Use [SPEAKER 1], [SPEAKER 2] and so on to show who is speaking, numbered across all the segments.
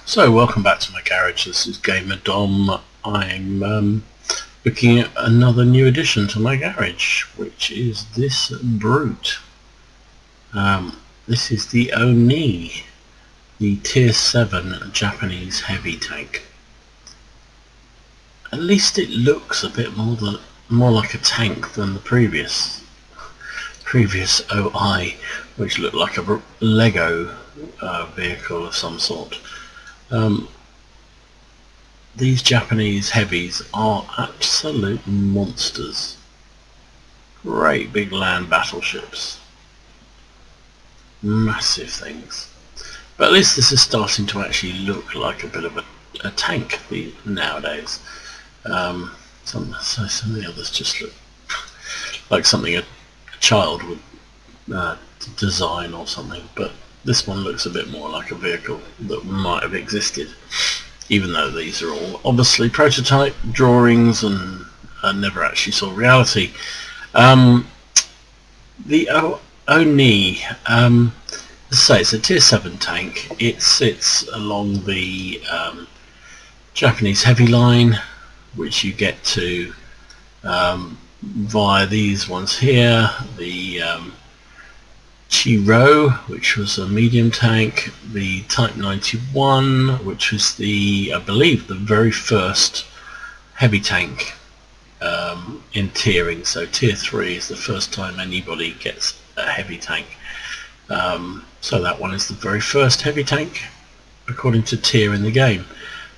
[SPEAKER 1] So welcome back to my garage. This is Gamer Dom. I'm looking at another new addition to my garage, which is this brute. This is the Oni, the Tier 7 Japanese heavy tank. At least it looks a bit more like a tank than the previous OI, which looked like a Lego vehicle of some sort. These Japanese heavies are absolute monsters. Great big land battleships. Massive things. But at least this is starting to actually look like a bit of a tank nowadays. Some of the others just look like something a child would design or something, but this one looks a bit more like a vehicle that might have existed, even though these are all obviously prototype drawings and never actually saw reality. The Oni, as I say, it's a Tier 7 tank. It sits along the Japanese heavy line, which you get to via these ones here, the Chiro, which was a medium tank, the Type 91, which was I believe the very first heavy tank in tiering. So Tier 3 is the first time anybody gets a heavy tank. So that one is the very first heavy tank according to tier in the game.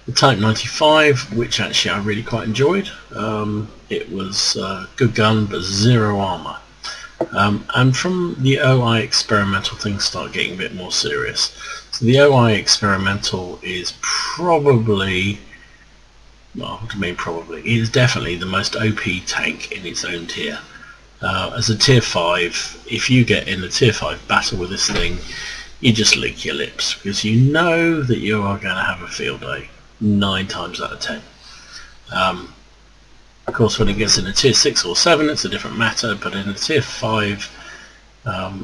[SPEAKER 1] The Type 95, which actually I really quite enjoyed. It was a good gun but zero armour. And from the OI experimental, things start getting a bit more serious. So the OI experimental is probably, well, what do I mean probably? It is definitely the most OP tank in its own tier. As a Tier 5, if you get in a Tier 5 battle with this thing, you just lick your lips, because you know that you are going to have a field day 9 times out of 10. Of course, when it gets in a Tier 6 or 7, it's a different matter, but in a Tier 5,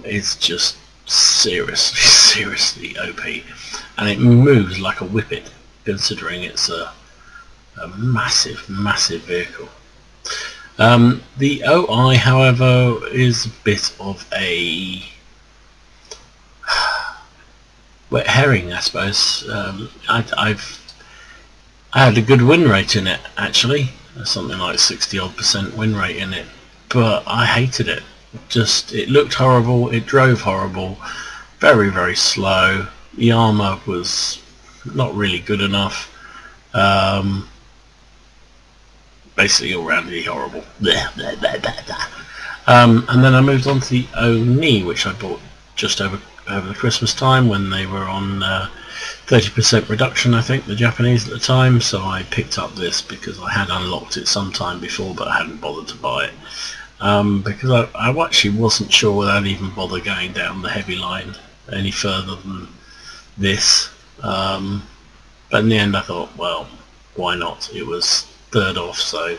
[SPEAKER 1] it's just seriously OP, and it moves like a whippet, considering it's a massive vehicle. The OI, however, is a bit of a wet herring, I suppose. I had a good win rate in it, actually. Something like 60-odd% win rate in it, but I hated it. It looked horrible, it drove horrible, very slow. The armour was not really good enough. Basically all roundly horrible. And then I moved on to the Oni, which I bought just over the Christmas time when they were on 30% reduction, I think, the Japanese at the time. So I picked up this because I had unlocked it sometime before, but I hadn't bothered to buy it because I actually wasn't sure whether I'd even bother going down the heavy line any further than this. But in the end I thought, well, why not? It was third off, so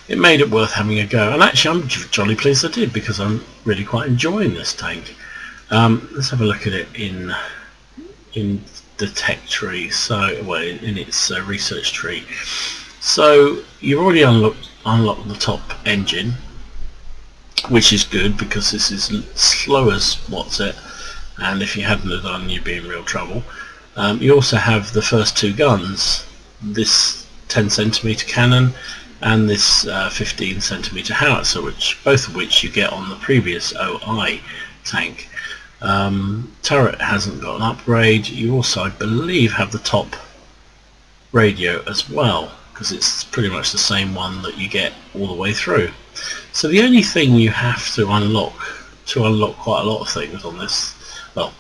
[SPEAKER 1] it made it worth having a go. And actually I'm jolly pleased I did, because I'm really quite enjoying this tank. Let's have a look at it in the tech tree, in its research tree. So you've already unlocked the top engine, which is good because this is slow as what's it, and if you hadn't have done, you'd be in real trouble. You also have the first 2 guns, this 10cm cannon and this 15cm howitzer, both of which you get on the previous OI tank. Turret hasn't got an upgrade. You also, I believe, have the top radio as well, because it's pretty much the same one that you get all the way through. So the only thing you have to unlock quite a lot of things on this, well,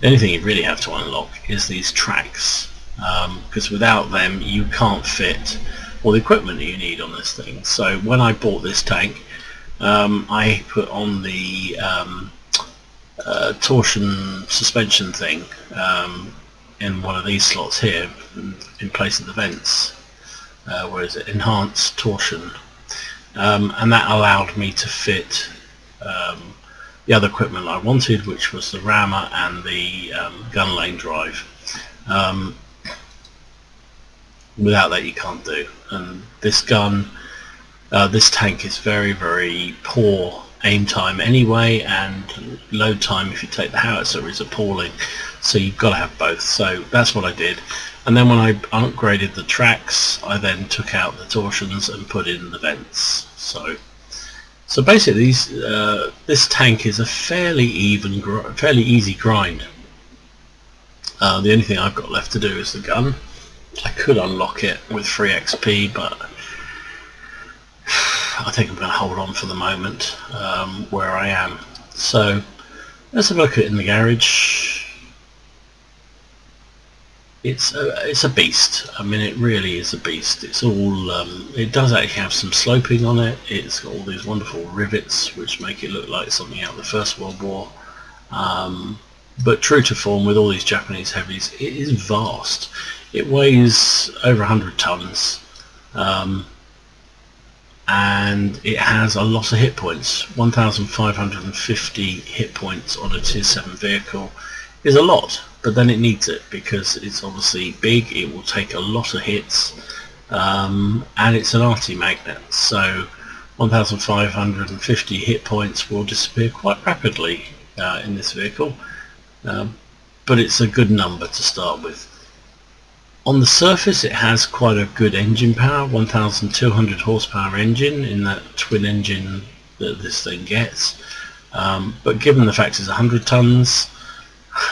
[SPEAKER 1] the only thing you really have to unlock is these tracks, because without them you can't fit all the equipment that you need on this thing. So when I bought this tank, I put on the torsion suspension thing in one of these slots here in place of the vents. Where is it? Enhanced torsion, and that allowed me to fit the other equipment I wanted, which was the rammer and the gun lane drive. Without that you can't do. And this gun, this tank is very, very poor aim time anyway, and load time if you take the howitzer is appalling, so you've got to have both. So that's what I did. And then when I upgraded the tracks, I then took out the torsions and put in the vents. So basically this tank is a fairly easy grind. The only thing I've got left to do is the gun. I could unlock it with free XP, but I think I'm going to hold on for the moment where I am. So let's have a look at it in the garage. It's a beast. I mean, it really is a beast. It's all it does actually have some sloping on it. It's got all these wonderful rivets which make it look like something out of the First World War. But true to form with all these Japanese heavies, it is vast. It weighs over 100 tons, and it has a lot of hit points. 1,550 hit points on a Tier 7 vehicle is a lot, but then it needs it because it's obviously big, it will take a lot of hits, and it's an arty magnet, so 1,550 hit points will disappear quite rapidly in this vehicle, but it's a good number to start with. On the surface it has quite a good engine power, 1,200 horsepower engine in that twin engine that this thing gets, but given the fact it's 100 tons,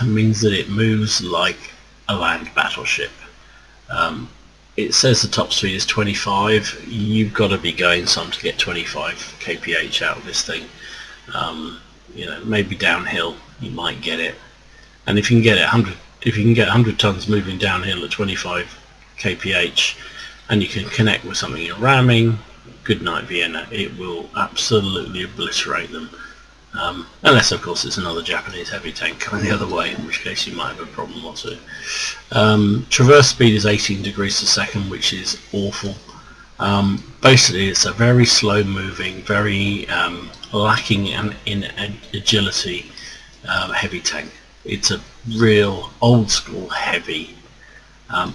[SPEAKER 1] means that it moves like a land battleship. It says the top speed is 25. You've got to be going some to get 25 kph out of this thing. You know, maybe downhill you might get it, and if you can get 100 tons moving downhill at 25 kph, and you can connect with something you're ramming, good night Vienna, it will absolutely obliterate them. Unless of course it's another Japanese heavy tank coming the other way, in which case you might have a problem or two. Traverse speed is 18 degrees a second, which is awful. Basically it's a very slow moving, very lacking in agility heavy tank. It's a real old school heavy.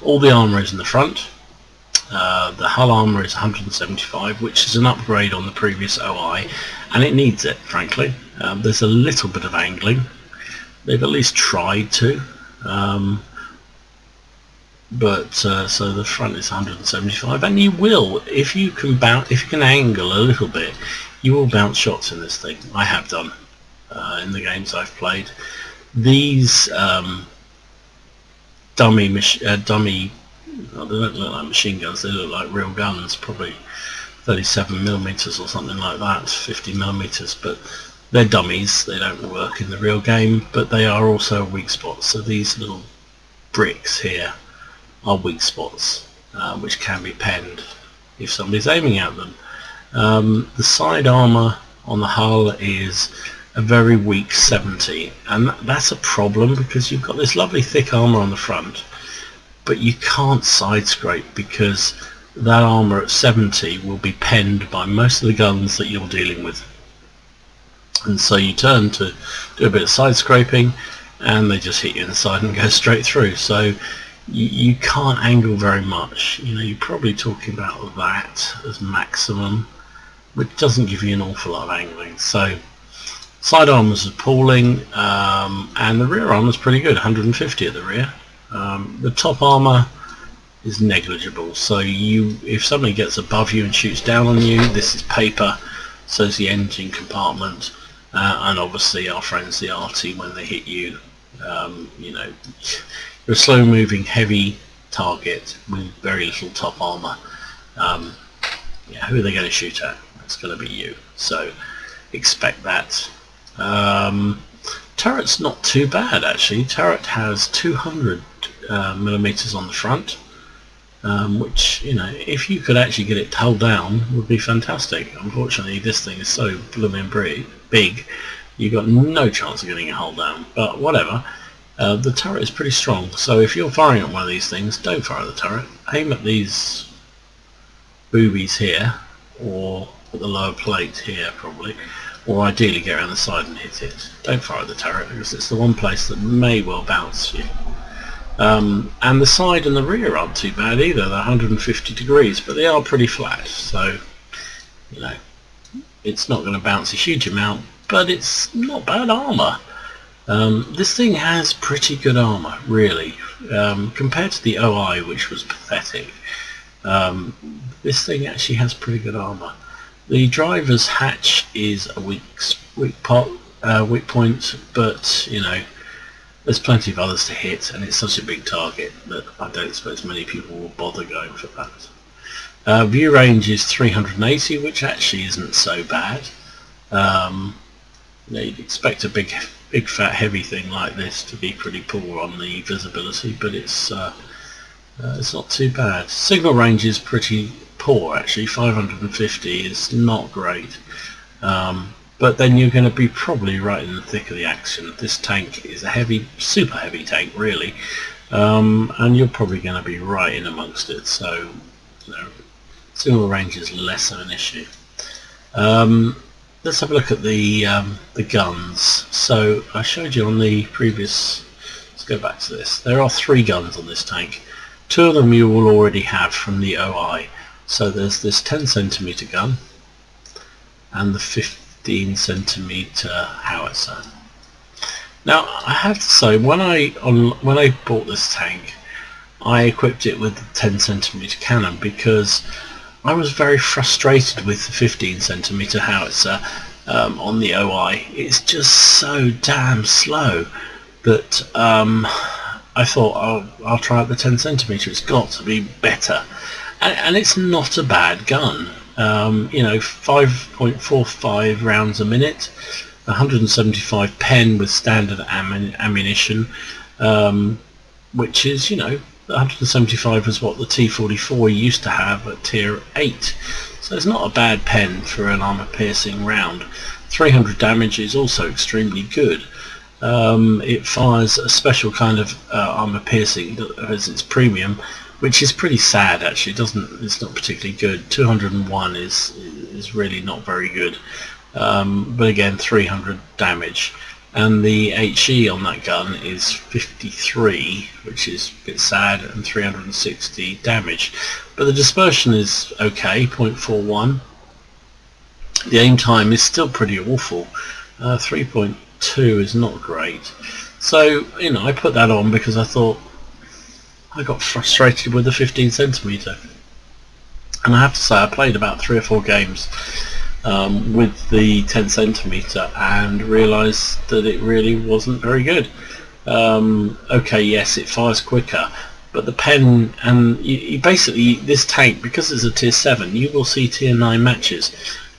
[SPEAKER 1] All the armour is in the front. The hull armour is 175, which is an upgrade on the previous OI, and it needs it, frankly. There's a little bit of angling. They've at least tried to, so the front is 175, and you will, if you can angle a little bit, you will bounce shots in this thing. I have done in the games I've played. These dummy, well, they don't look like machine guns, they look like real guns, probably 37mm or something like that, 50mm, but they're dummies, they don't work in the real game, but they are also a weak spot. So these little bricks here are weak spots, which can be penned if somebody's aiming at them. The side armour on the hull is a very weak 70, and that's a problem because you've got this lovely thick armour on the front, but you can't side scrape because that armour at 70 will be penned by most of the guns that you're dealing with, and so you turn to do a bit of side scraping and they just hit you in the side and go straight through. So you can't angle very much. You know, you're probably talking about that as maximum, which doesn't give you an awful lot of angling. So side armour's appalling, and the rear armour's pretty good, 150 at the rear. The top armour is negligible, so if somebody gets above you and shoots down on you, this is paper, so is the engine compartment, and obviously our friends the arty, when they hit you, you know, you're a slow moving heavy target with very little top armour. Yeah, who are they going to shoot at? It's going to be you, so expect that. Turret's not too bad actually. Turret has 200 millimeters on the front, which, you know, if you could actually get it hull down would be fantastic. Unfortunately this thing is so blooming big, you've got no chance of getting it hull down, but whatever. The turret is pretty strong, so if you're firing at one of these things, don't fire at the turret. Aim at these boobies here, or at the lower plate here probably, or ideally get around the side and hit it. Don't fire at the turret because it's the one place that may well bounce you. And the side and the rear aren't too bad either. They're 150 degrees, but they are pretty flat, so you know it's not going to bounce a huge amount, but it's not bad armour. This thing has pretty good armour, really, compared to the OI, which was pathetic. This thing actually has pretty good armour. The driver's hatch is a weak point, but you know there's plenty of others to hit, and it's such a big target that I don't suppose many people will bother going for that. View range is 380, which actually isn't so bad. You know, you'd expect a big fat heavy thing like this to be pretty poor on the visibility, but it's not too bad. Signal range is pretty poor actually. 550 is not great, but then you're going to be probably right in the thick of the action. This tank is a heavy, super heavy tank really, and you're probably going to be right in amongst it, so you know, signal range is less of an issue. Let's have a look at the guns. So I showed you on the previous, let's go back to this. There are 3 guns on this tank. 2 of them you will already have from the OI. So there's this 10cm gun and the 15cm howitzer. Now I have to say, when I bought this tank, I equipped it with the 10cm cannon because I was very frustrated with the 15cm howitzer on the OI. It's just so damn slow that I thought I'll try out the 10cm. It's got to be better, and it's not a bad gun. You know, 5.45 rounds a minute, 175 pen with standard ammunition, which is, you know, 175 is what the T44 used to have at tier 8, so it's not a bad pen for an armour piercing round. 300 damage is also extremely good. It fires a special kind of armour piercing as its premium, which is pretty sad actually. It's not particularly good. 201 is really not very good, but again 300 damage. And the HE on that gun is 53, which is a bit sad, and 360 damage. But the dispersion is okay, 0.41. The aim time is still pretty awful. 3.2 is not great. So, you know, I put that on because I thought I got frustrated with the 15cm. And I have to say, I played about 3 or 4 games with the 10cm and realised that it really wasn't very good. Okay, yes, it fires quicker, but the pen, and you basically, this tank, because it's a tier 7, you will see tier 9 matches,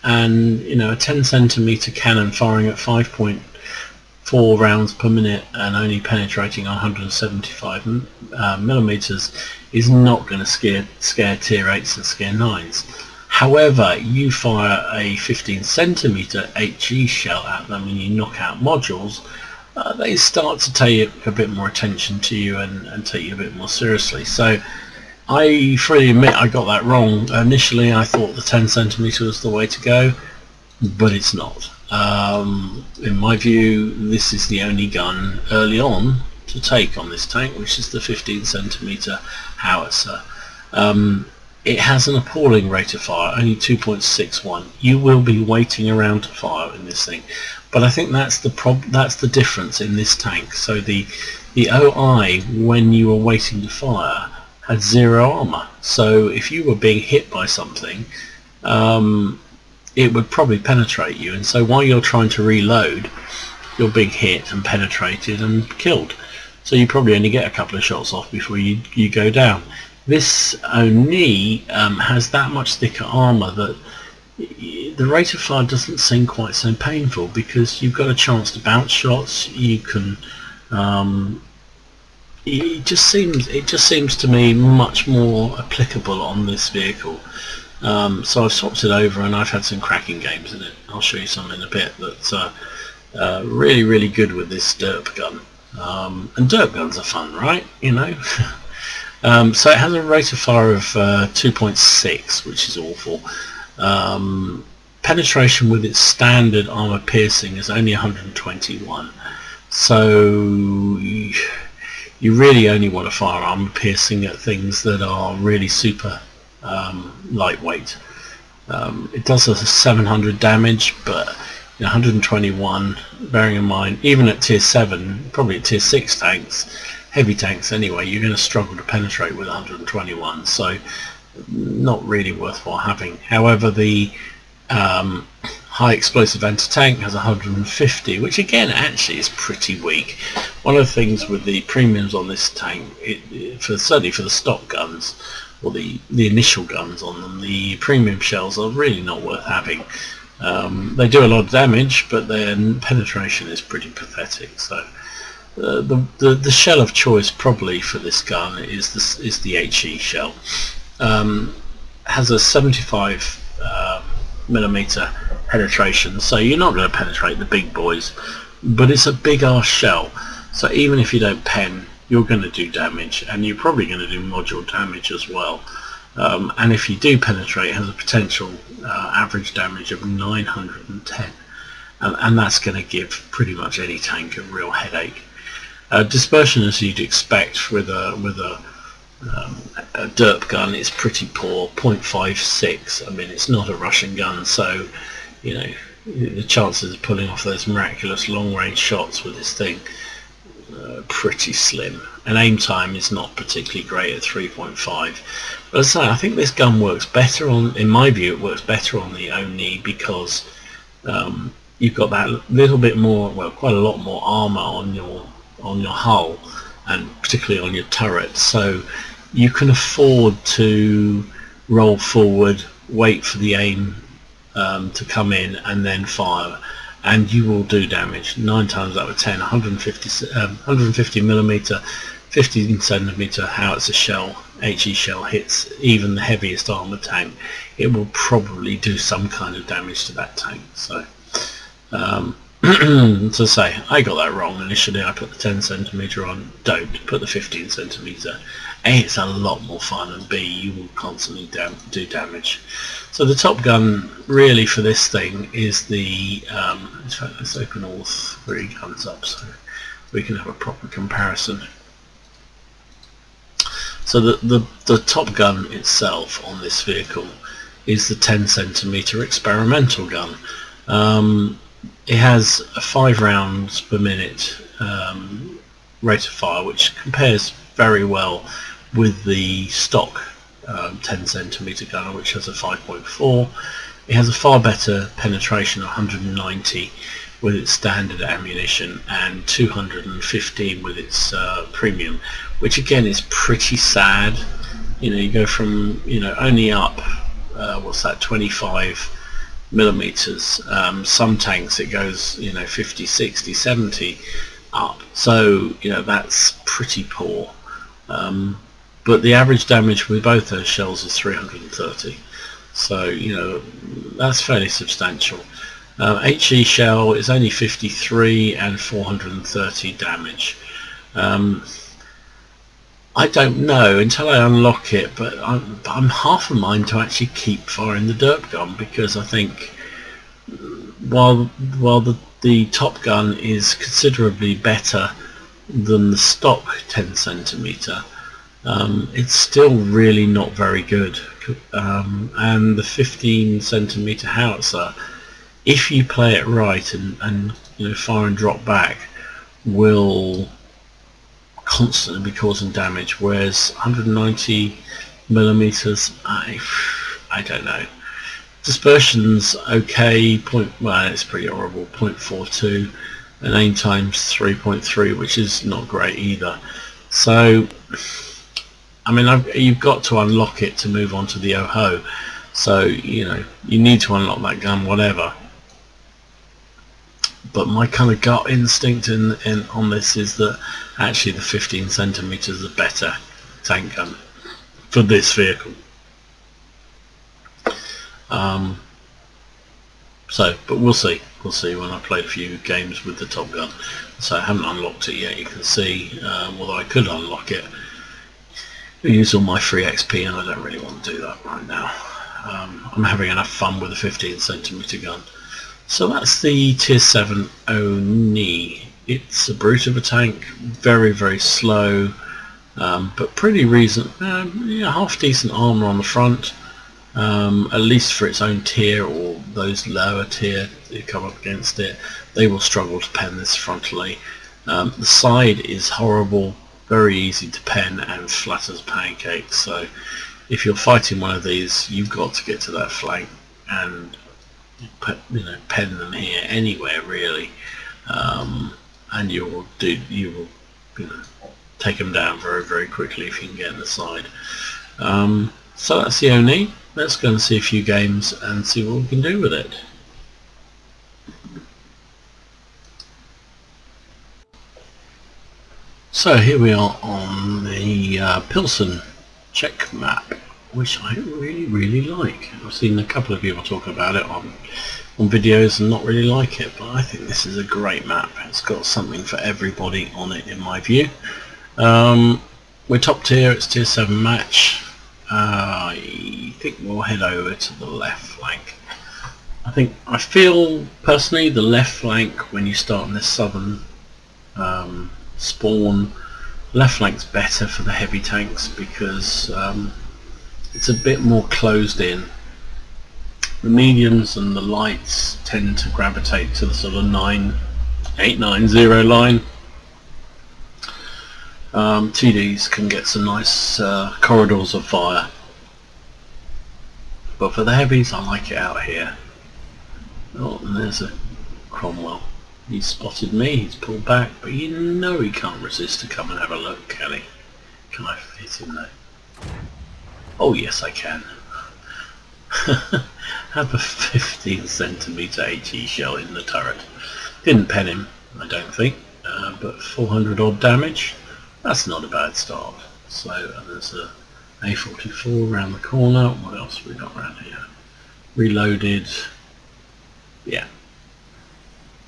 [SPEAKER 1] and you know, a 10cm cannon firing at 5.4 rounds per minute and only penetrating 175 millimeters is not going to scare tier 8s and scare 9s. However, you fire a 15cm HE shell at them and you knock out modules, they start to take a bit more attention to you and take you a bit more seriously. So I freely admit I got that wrong. Initially I thought the 10cm was the way to go, but it's not. In my view, this is the only gun early on to take on this tank, which is the 15cm howitzer. It has an appalling rate of fire, only 2.61. You will be waiting around to fire in this thing, but I think that's the difference in this tank. So the OI, when you were waiting to fire, had 0 armour. So if you were being hit by something, it would probably penetrate you, and so while you're trying to reload, you're being hit and penetrated and killed. So you probably only get a couple of shots off before you go down. This Oni has that much thicker armour that the rate of fire doesn't seem quite so painful, because you've got a chance to bounce shots. You can it just seems to me much more applicable on this vehicle. So I've swapped it over and I've had some cracking games in it. I'll show you some in a bit. That's really good with this derp gun. And derp guns are fun, right? You know. So it has a rate of fire of 2.6, which is awful. Penetration with its standard armour piercing is only 121. So you really only want a firearm piercing at things that are really super lightweight. It does a 700 damage, but 121, bearing in mind, even at tier 7, probably at tier 6 tanks, heavy tanks anyway, you're going to struggle to penetrate with 121, so not really worthwhile having. However, the high explosive anti-tank has 150, which again actually is pretty weak. One of the things with the premiums on this tank, certainly for the stock guns, or the initial guns on them, the premium shells are really not worth having. They do a lot of damage, but their penetration is pretty pathetic. So the shell of choice probably for this gun is the HE shell. Has a 75 millimeter penetration, so you're not going to penetrate the big boys, but it's a big arse shell, so even if you don't pen, you're going to do damage, and you're probably going to do module damage as well. And if you do penetrate, it has a potential average damage of 910, and that's going to give pretty much any tank a real headache. Dispersion, as you'd expect with a derp gun, is pretty poor, 0.56. I mean, it's not a Russian gun, so the chances of pulling off those miraculous long-range shots with this thing pretty slim, and aim time is not particularly great at 3.5. But as I say, I think this gun works better in my view, it works better on the Oni because you've got that little bit more, well, quite a lot more armour on your hull, and particularly on your turret, so you can afford to roll forward, wait for the aim to come in, and then fire, and you will do damage 9 times out of 10. 150 millimeter, 15 centimeter howitzer shell, HE shell, hits even the heaviest armored tank. It will probably do some kind of damage to that tank. So to say, I got that wrong initially. I put the 10 centimeter on. Don't put the 15 centimeter. A, it's a lot more fun, and B, you will constantly do damage. So the top gun really for this thing is the in fact, let's open all 3 guns up so we can have a proper comparison. So the top gun itself on this vehicle is the 10 centimeter experimental gun. It has a 5 rounds per minute rate of fire, which compares very well with the stock 10 centimeter gun, which has a 5.4. It has a far better penetration of 190 with its standard ammunition and 215 with its premium, which again is pretty sad. You go from only up what's that, 25 millimeters. Some tanks it goes 50, 60, 70 up, so that's pretty poor. But the average damage with both those shells is 330, so that's fairly substantial. HE shell is only 53 and 430 damage. I don't know until I unlock it, but I'm half a mind to actually keep firing the derp gun, because I think while the top gun is considerably better than the stock 10 centimeter, it's still really not very good. And the 15 centimeter howitzer, if you play it right and fire and drop back, will constantly be causing damage, whereas 190 millimeters, I don't know. Dispersion's okay, well, it's pretty horrible, 0.42, and aim time's 3.3, which is not great either. So I mean, you've got to unlock it to move on to the OHO, so you need to unlock that gun whatever. But my kind of gut instinct on this is that actually the 15 centimeters is a better tank gun for this vehicle. But we'll see. We'll see when I play a few games with the top gun. So I haven't unlocked it yet. You can see, although I could unlock it, use all my free XP, and I don't really want to do that right now. I'm having enough fun with a 15 centimeter gun. So that's the tier 7 Oni. It's a brute of a tank, very slow, but pretty yeah, half decent armour on the front, at least for its own tier, or those lower tier who come up against it, they will struggle to pen this frontally. The side is horrible, very easy to pen and flat as pancakes, so if you're fighting one of these, you've got to get to that flank and pen them here anywhere really, and you will take them down very quickly if you can get in the side. So that's the Oni. Let's go and see a few games and see what we can do with it. So here we are on the Pilsen Czech map, which I really like. I've seen a couple of people talk about it on videos and not really like it, but I think this is a great map. It's got something for everybody on it in my view. We're top tier, it's tier 7 match. I think we'll head over to the left flank. I feel personally the left flank, when you start on this southern spawn, left flank's better for the heavy tanks because it's a bit more closed in. The mediums and the lights tend to gravitate to the sort of 890 line. TDs can get some nice corridors of fire, but for the heavies I like it out here. Oh, and there's a Cromwell. He's spotted me, he's pulled back, but you know he can't resist to come and have a look, can he? Can I fit him though? Oh yes I can. Have a 15cm HE shell in the turret. Didn't pen him, I don't think, but 400 odd damage. That's not a bad start. So there's a A44 around the corner. What else have we got around here? Reloaded. Yeah.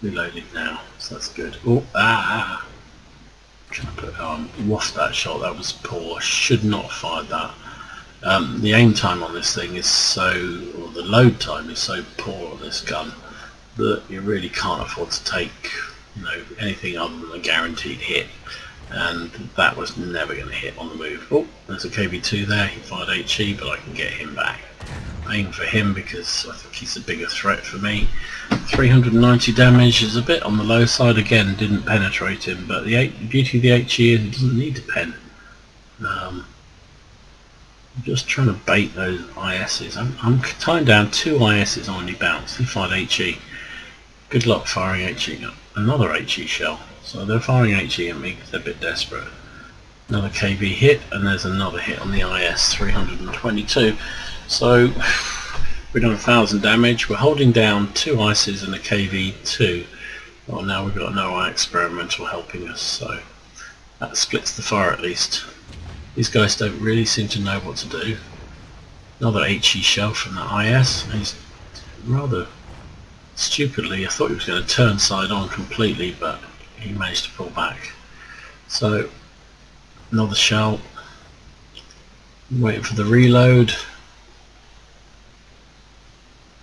[SPEAKER 1] Reloaded now, so that's good. Oh, Can I put on? Waft that shot, that was poor. Should not have fired that. The aim time on this thing is or the load time is so poor on this gun that you really can't afford to take, anything other than a guaranteed hit. And that was never going to hit on the move. Oh, there's a KV2 there, he fired HE, but I can get him back. Aim for him because I think he's a bigger threat for me. 390 damage is a bit on the low side again, didn't penetrate him, but the beauty of the HE is he doesn't need to pen. I'm just trying to bait those ISs. I'm tying down 2 ISs on he bounced, he fired HE. Good luck firing HE. Another HE shell. So they're firing HE at me because they're a bit desperate. Another KV hit, and there's another hit on the IS, 322. So we've done 1000 damage. We're holding down 2 ISs and a KV2. Well, now we've got an OI experimental helping us, so that splits the fire at least. These guys don't really seem to know what to do. Another HE shell from the IS, and he's rather stupidly, I thought he was going to turn side on completely, but he managed to pull back. So another shell, waiting for the reload.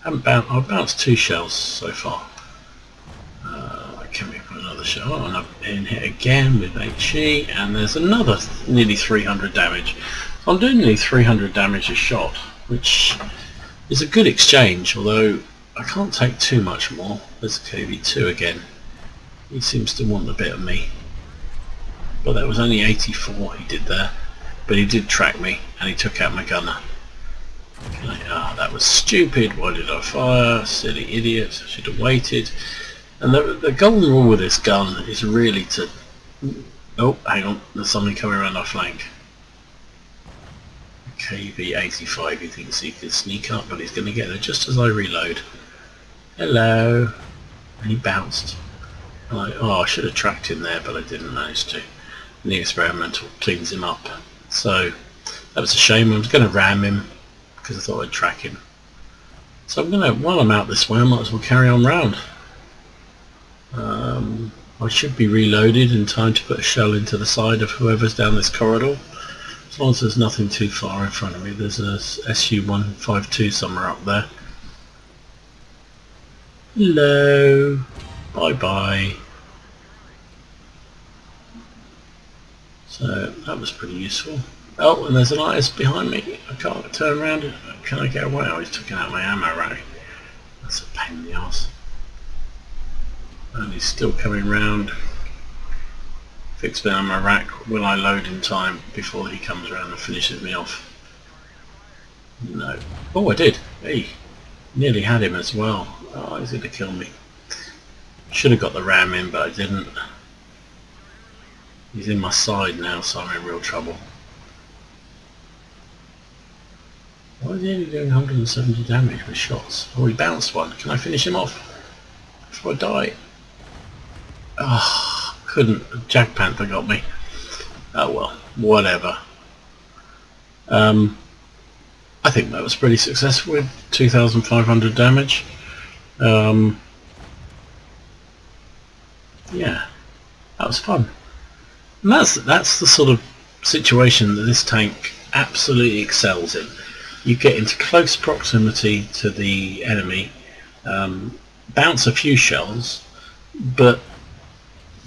[SPEAKER 1] I've bounced 2 shells so far. Can we put another shell? And I've been hit again with HE, and there's another nearly 300 damage. So I'm doing nearly 300 damage a shot, which is a good exchange, although I can't take too much more. There's a KV2 again. He seems to want a bit of me. But that was only 84 he did there. But he did track me, and he took out my gunner. That was stupid. Why did I fire? Silly idiot. I should have waited. And the golden rule with this gun is really to... Oh, hang on. There's somebody coming around our flank. KV85, he thinks he can sneak up, but he's going to get there just as I reload. Hello. And he bounced. I should have tracked him there, but I didn't manage to. And the experimental cleans him up. So that was a shame. I was going to ram him because I thought I'd track him. So I'm going to, while I'm out this way, I might as well carry on round. I should be reloaded in time to put a shell into the side of whoever's down this corridor. As long as there's nothing too far in front of me. There's a SU-152 somewhere up there. Hello. Bye bye. So that was pretty useful. Oh, and there's an artist behind me. I can't turn around. Can I get away? Oh, he's taking out my ammo rack. That's a pain in the arse. And he's still coming round. Fix my ammo rack. Will I load in time before he comes around and finishes me off? No. Oh, I did. Hey, nearly had him as well. Oh, he's going to kill me. Should have got the ram in, but I didn't. He's in my side now, so I'm in real trouble. Why is he only doing 170 damage with shots? Oh, he bounced one. Can I finish him off before I die? Ah, oh, couldn't. Jack Panther got me. Oh well, whatever. I think that was pretty successful with 2,500 damage. Yeah, that was fun. And that's the sort of situation that this tank absolutely excels in. You get into close proximity to the enemy, bounce a few shells, but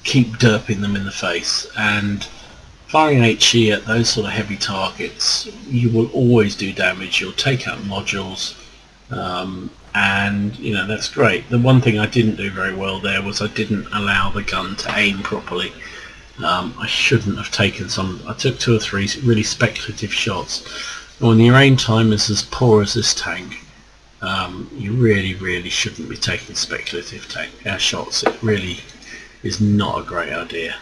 [SPEAKER 1] keep derping them in the face, and firing HE at those sort of heavy targets, you will always do damage. You'll take out modules, and you know, that's great. The one thing I didn't do very well there was I didn't allow the gun to aim properly. I shouldn't have taken some. I took 2 or 3 really speculative shots. And when your aim time is as poor as this tank, you really shouldn't be taking speculative shots. It really is not a great idea.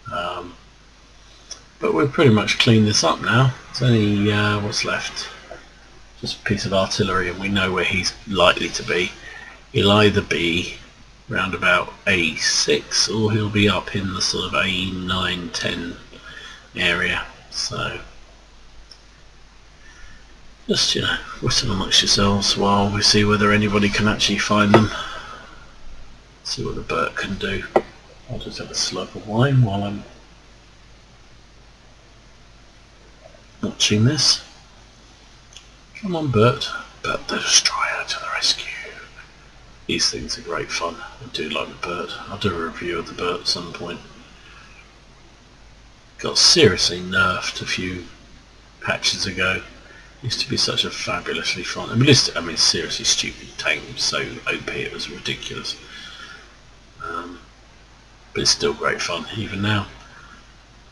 [SPEAKER 1] But we've pretty much cleaned this up now. It's only what's left, just a piece of artillery, and we know where he's likely to be. He'll either be round about A6 or he'll be up in the sort of A9, 10 area. So just, you know, whistle amongst yourselves while we see whether anybody can actually find them. See what the Bert can do. I'll just have a slurp of wine while I'm watching this. Come on, Bert. Bert the Destroyer to the rescue. These things are great fun. I do like the Bert. I'll do a review of the Bert at some point. Got seriously nerfed a few patches ago. Used to be such a fabulously fun, I mean seriously stupid tank, so OP it was ridiculous. But it's still great fun even now.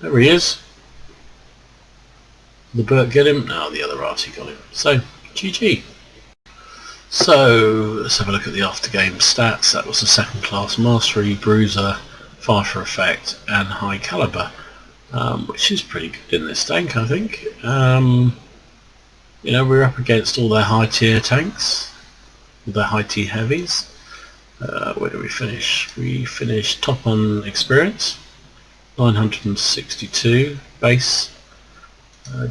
[SPEAKER 1] There he is. Did the Bert get him? No, the other arty got him. So GG. So let's have a look at the after game stats. That was a second class mastery, bruiser, fire for effect, and high calibre, which is pretty good in this tank, I think. You know, we're up against all their high tier tanks, all their high tier heavies. Where do we finish? We finished top on experience, 962 base.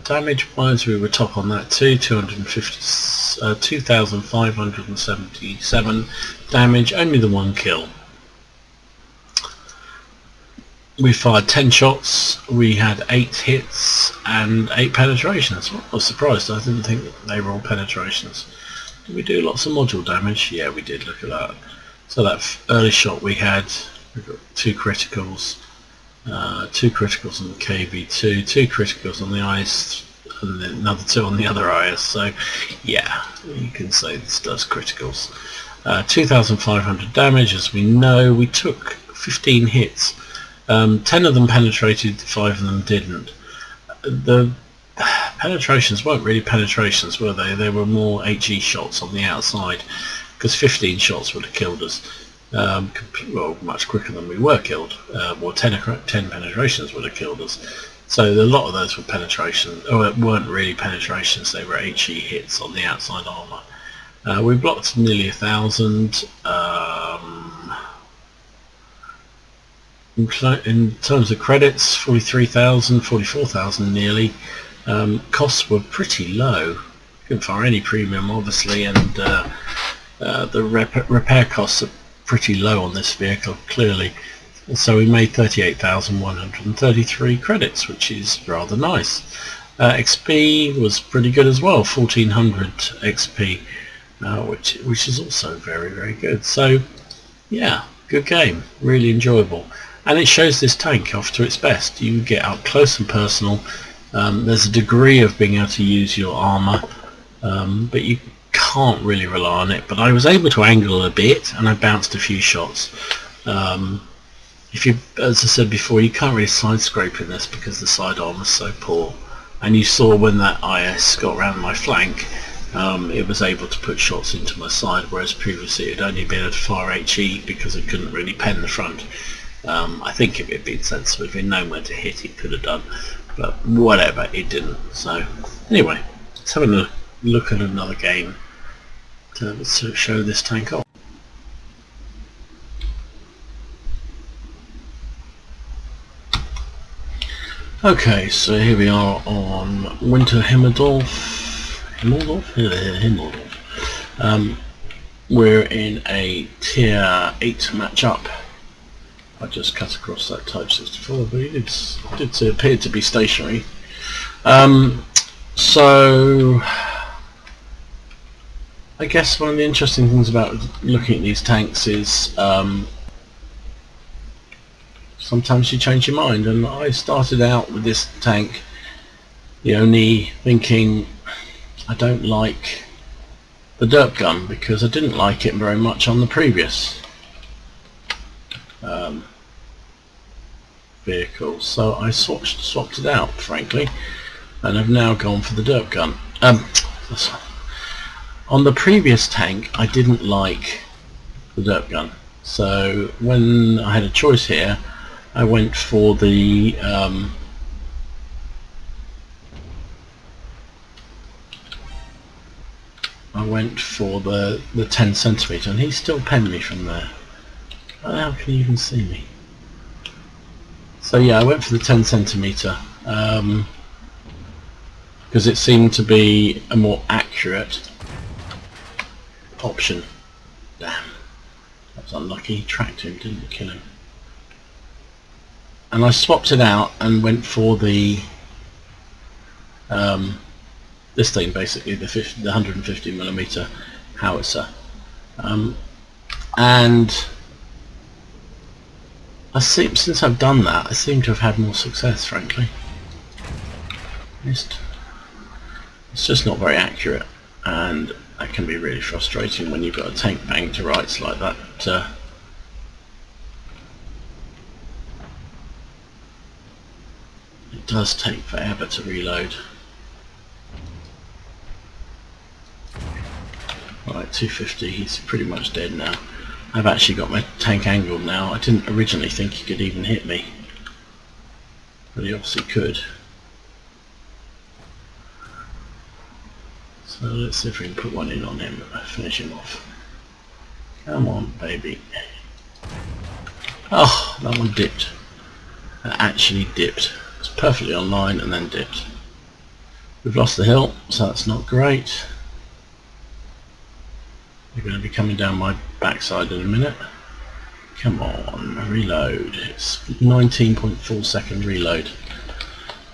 [SPEAKER 1] Damage wise we were top on that too, 2,577 damage, only the 1 kill. We fired 10 shots, we had 8 hits and 8 penetrations. I was surprised, I didn't think they were all penetrations. Did we do lots of module damage? Yeah, we did, look at that. So that early shot we got 2 criticals. 2 criticals on the KV2, 2 criticals on the IS, and then another 2 on the other IS. So yeah, you can say this does criticals. 2,500 damage, as we know. We took 15 hits. 10 of them penetrated, 5 of them didn't. The penetrations weren't really penetrations, were they? They were more HE shots on the outside, because 15 shots would have killed us. Well, much quicker than we were killed. Well, 10 penetrations would have killed us. So a lot of those were penetrations, or it weren't really penetrations, they were HE hits on the outside armour. We blocked nearly 1,000. In terms of credits, 43,000, 44,000 nearly. Costs were pretty low. Couldn't fire any premium, obviously, and the repair costs are pretty low on this vehicle, clearly. So we made 38,133 credits, which is rather nice. XP was pretty good as well, 1,400 XP, which is also very good. So yeah, good game, really enjoyable. and it shows this tank off to its best. You get up close and personal. There's a degree of being able to use your armour, but you can't really rely on it. But I was able to angle a bit, and I bounced a few shots. If you, as I said before, you can't really side scrape in this because the side armor is so poor. And you saw when that IS got around my flank, it was able to put shots into my side, whereas previously it had only been able to fire HE because it couldn't really pen the front. I think if it had been sensible, if it had known where to hit, it could have done, but whatever, it didn't. So anyway, let's have a look at another game to show this tank off. Okay, so here we are on Winterberg. We're in a tier 8 matchup. I just cut across that Type 64, but it did appear to be stationary. So I guess one of the interesting things about looking at these tanks is sometimes you change your mind, and I started out with this tank only thinking I don't like the derp gun because I didn't like it very much on the previous vehicle, so I swapped it out, frankly, and I've now gone for the derp gun. On the previous tank I didn't like the derp gun, so when I had a choice here I went for the the 10 centimeter, and he still penned me from there. How can you even see me? So yeah, I went for the 10 centimeter because it seemed to be a more accurate option. Damn, that was unlucky. He tracked him, didn't kill him. And I swapped it out and went for the this thing, basically the 150mm howitzer, and since I've done that, I seem to have had more success, frankly. It's just not very accurate, and that can be really frustrating when you've got a tank banged to rights like that. It does take forever to reload. Right, 250, he's pretty much dead now. I've actually got my tank angled now. I didn't originally think he could even hit me, but he obviously could. So let's see if we can put one in on him and finish him off. Come on, baby. Oh, that one dipped. That actually dipped. It's perfectly online and then dipped. We've lost the hill, so that's not great. They're going to be coming down my backside in a minute. Come on, reload. It's 19.4 second reload.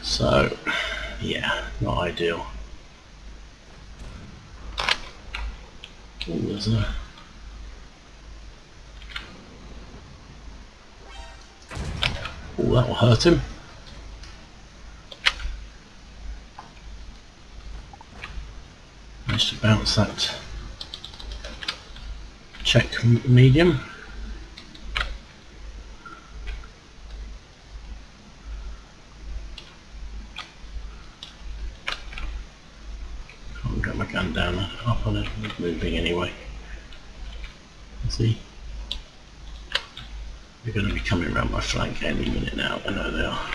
[SPEAKER 1] So, yeah, not ideal. Oh, there's a... Oh, that will hurt him. Managed to bounce that check medium. Can't get my gun down up on it, it's moving anyway. See? They're going to be coming around my flank any minute now, I know they are.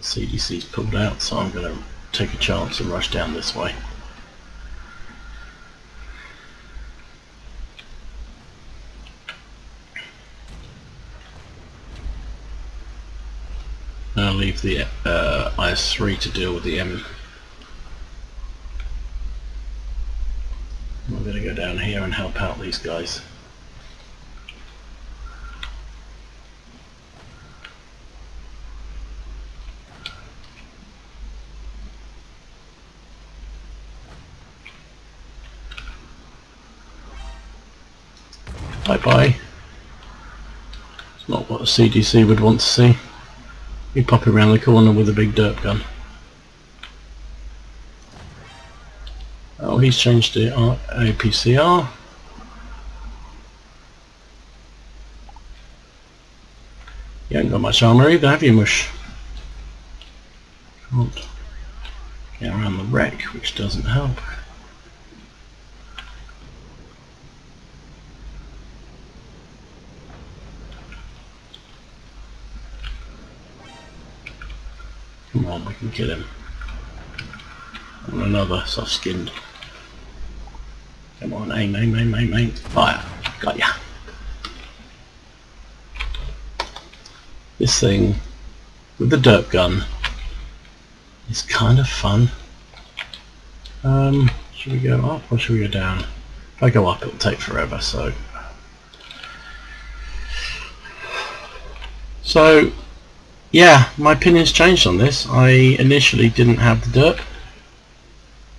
[SPEAKER 1] CDC's pulled out, so I'm going to take a chance and rush down this way. I'll leave the IS-3 to deal with the M. I'm going to go down here and help out these guys. Bye bye. It's not what a CDC would want to see. You pop it around the corner with a big dirt gun. Oh, he's changed the APCR. You haven't got much armour either, have you, Mush? Can't get around the wreck, which doesn't help. Come on, we can kill him. And another soft-skinned. Come on, aim, aim, aim, aim, aim. Fire. Got ya. This thing with the dirt gun is kind of fun. Should we go up or should we go down? If I go up, it'll take forever. So yeah, my opinion's changed on this. I initially didn't have the dirt,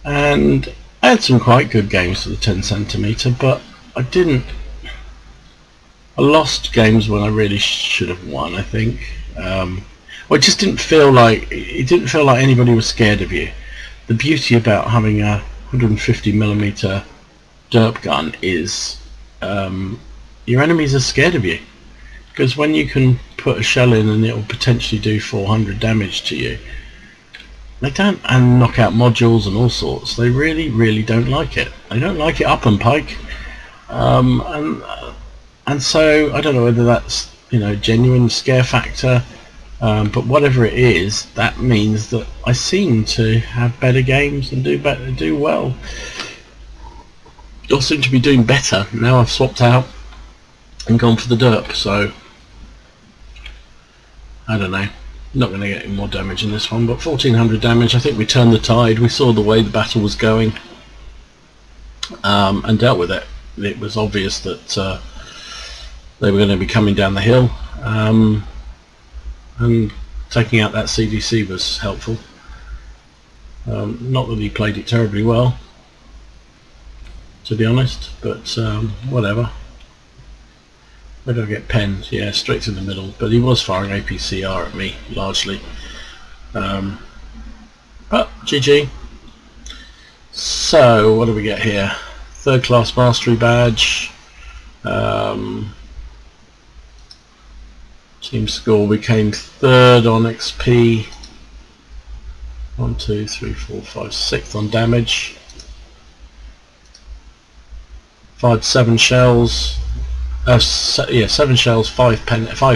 [SPEAKER 1] and I had some quite good games for the 10cm, but I lost games when I really should have won, I think. Well, it just didn't feel like anybody was scared of you. The beauty about having a 150mm derp gun is your enemies are scared of you, because when you can put a shell in and it will potentially do 400 damage to you, they don't, and knock out modules and all sorts. They really don't like it. They don't like it up and pike, and so I don't know whether that's, you know, genuine scare factor, but whatever it is, that means that I seem to have better games and do well. I seem to be doing better now. I've swapped out and gone for the derp, so I don't know. Not going to get any more damage in this one, but 1400 damage. I think we turned the tide. We saw the way the battle was going, and dealt with it. It was obvious that they were going to be coming down the hill, and taking out that CDC was helpful. Not that he played it terribly well, to be honest, but whatever. Where do I get pens? Yeah, straight to the middle, but he was firing APCR at me, largely. But GG. So, what do we get here? Third class mastery badge. Team score became third on XP. 1, 2, 3, 4, 5, 6th on damage. Fired 7 shells. 7 shells, 5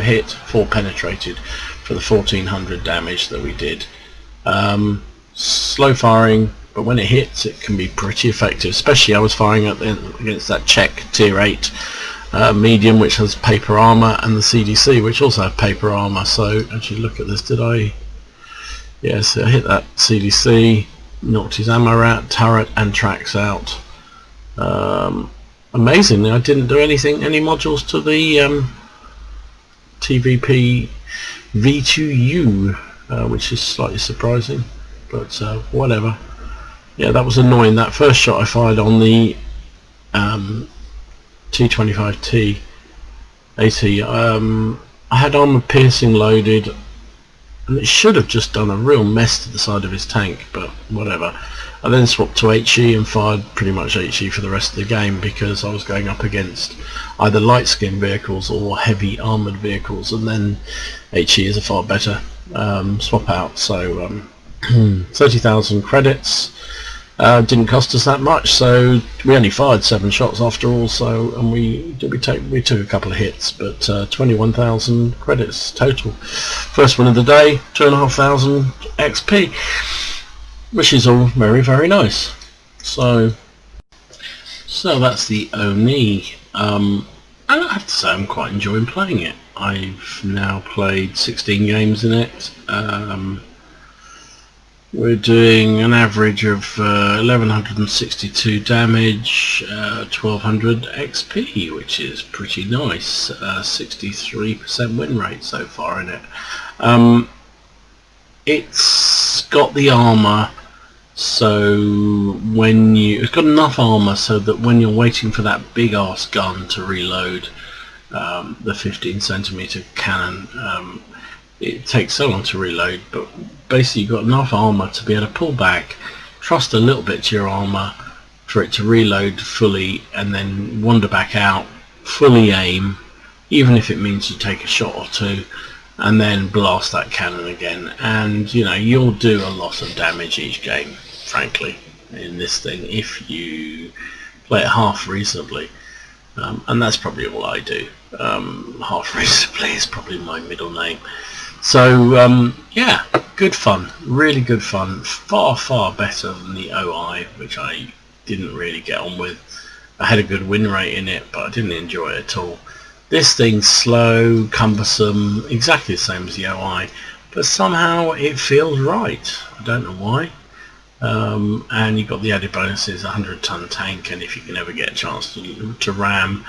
[SPEAKER 1] hit, 4 penetrated for the 1400 damage that we did. Slow firing, but when it hits, it can be pretty effective. Especially I was firing against that Czech tier 8 medium, which has paper armour, and the CDC, which also have paper armour. So actually, look at this. Did I? Yes, I hit that CDC, knocked his ammo out, turret, and tracks out. Amazingly, I didn't do any modules to the TVP V2U, which is slightly surprising, but whatever. Yeah, that was annoying. That first shot I fired on the T25T AT, I had armour piercing loaded, and it should have just done a real mess to the side of his tank, but whatever. I then swapped to HE and fired pretty much HE for the rest of the game, because I was going up against either light skin vehicles or heavy armoured vehicles, and then HE is a far better swap out. So 30,000 credits. Didn't cost us that much, so we only fired 7 shots after all. So, and we took a couple of hits, but 21,000 credits total. First one of the day, 2,500 XP, which is all very nice. So that's the Oni. And I have to say, I'm quite enjoying playing it. I've now played 16 games in it. We're doing an average of 1162 damage, 1200 XP, which is pretty nice. 63% win rate so far in it. It's got the armour So when it's got enough armour so that when you're waiting for that big ass gun to reload, the 15cm cannon, it takes so long to reload, but basically you've got enough armour to be able to pull back, trust a little bit to your armour for it to reload fully, and then wander back out, fully aim, even if it means you take a shot or two, and then blast that cannon again. And you know, you'll do a lot of damage each game, frankly, in this thing, if you play it half reasonably. And that's probably all I do. Half reasonably is probably my middle name. So yeah, good fun, really good fun, far better than the OI, which I didn't really get on with. I had a good win rate in it, but I didn't enjoy it at all. This thing's slow, cumbersome, exactly the same as the OI, but somehow it feels right. I don't know why. And you've got the added bonuses, 100-ton tank, and if you can ever get a chance to ram,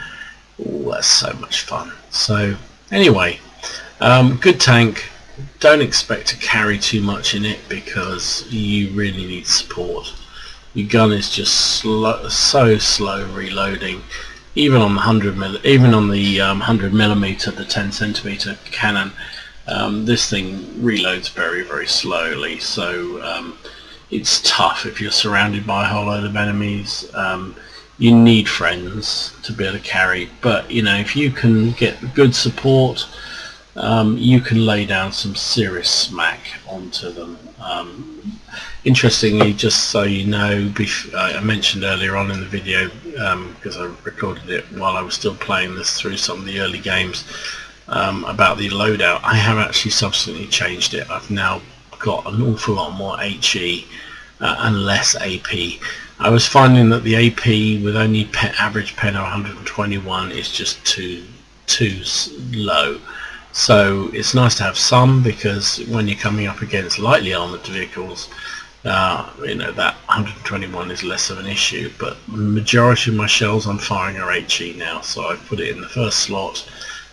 [SPEAKER 1] ooh, that's so much fun. So anyway, good tank. Don't expect to carry too much in it because you really need support. Your gun is just so slow reloading. Even on the 100mm, the 10cm cannon, this thing reloads very slowly. So it's tough if you're surrounded by a whole load of enemies. You need friends to be able to carry, but you know, if you can get good support, you can lay down some serious smack onto them. Interestingly, just so you know, I mentioned earlier on in the video, because I recorded it while I was still playing this through some of the early games, about the loadout. I have actually subsequently changed it. I've now got an awful lot more HE and less AP. I was finding that the AP with only average pen of 121 is just too low. So it's nice to have some, because when you're coming up against lightly armoured vehicles, you know, that 121 is less of an issue. But the majority of my shells I'm firing are HE now, so I've put it in the first slot,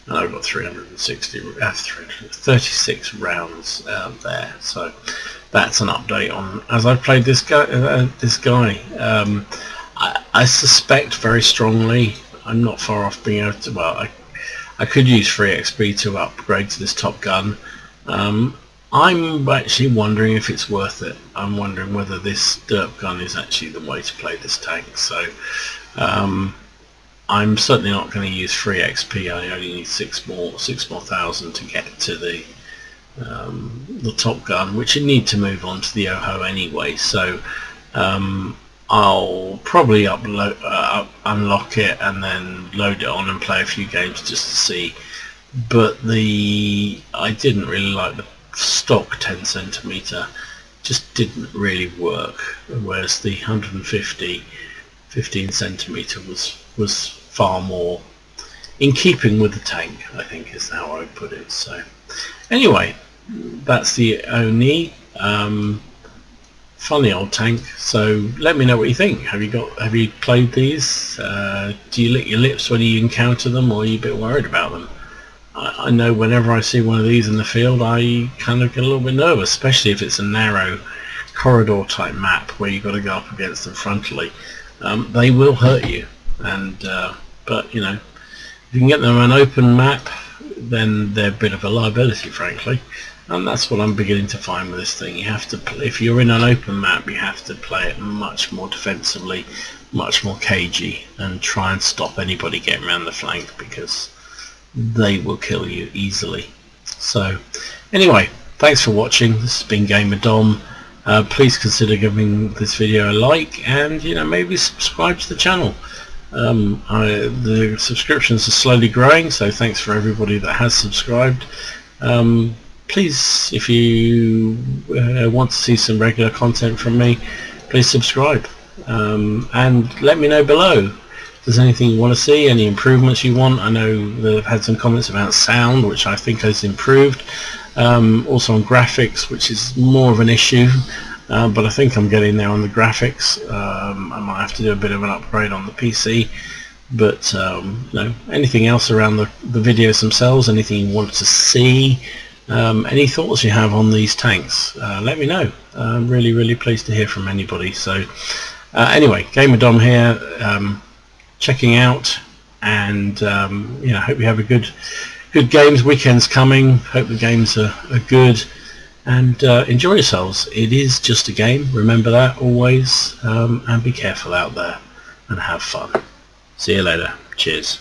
[SPEAKER 1] and I've got 36 rounds there. So that's an update on as I've played this guy. I suspect very strongly I'm not far off being able to. Well, I could use free XP to upgrade to this top gun. I'm actually wondering if it's worth it. I'm wondering whether this derp gun is actually the way to play this tank. So I'm certainly not going to use free XP. I only need six more thousand to get to the top gun, which you need to move on to the OHO anyway. So I'll probably unlock it and then load it on and play a few games just to see. But I didn't really like the stock 10cm, just didn't really work, whereas the 150 15cm was far more in keeping with the tank, I think is how I would put it. So anyway, that's the Oni. Funny old tank. So let me know what you think. Have you played these? Do you lick your lips when you encounter them, or are you a bit worried about them? I know whenever I see one of these in the field, I kind of get a little bit nervous, especially if it's a narrow corridor type map where you've got to go up against them frontally. They will hurt you, and but you know, if you can get them on an open map, then they're a bit of a liability, frankly. And that's what I'm beginning to find with this thing. You have to, if you're in an open map, you have to play it much more defensively, much more cagey, and try and stop anybody getting around the flank, because they will kill you easily. So anyway, thanks for watching. This has been Gamer Dom. Please consider giving this video a like, and you know, maybe subscribe to the channel. The subscriptions are slowly growing, so thanks for everybody that has subscribed. Please, if you want to see some regular content from me, please subscribe, and let me know below if there's anything you want to see, any improvements you want. I know that I've had some comments about sound, which I think has improved, also on graphics, which is more of an issue, but I think I'm getting there on the graphics. I might have to do a bit of an upgrade on the PC, but you know, anything else around the videos themselves, anything you want to see, Any thoughts you have on these tanks, let me know. I'm really pleased to hear from anybody. So anyway, Gamer Dom here, checking out, and hope you have a good games. Weekend's coming. Hope the games are good, and enjoy yourselves. It is just a game, remember that always, and be careful out there and have fun. See you later. Cheers.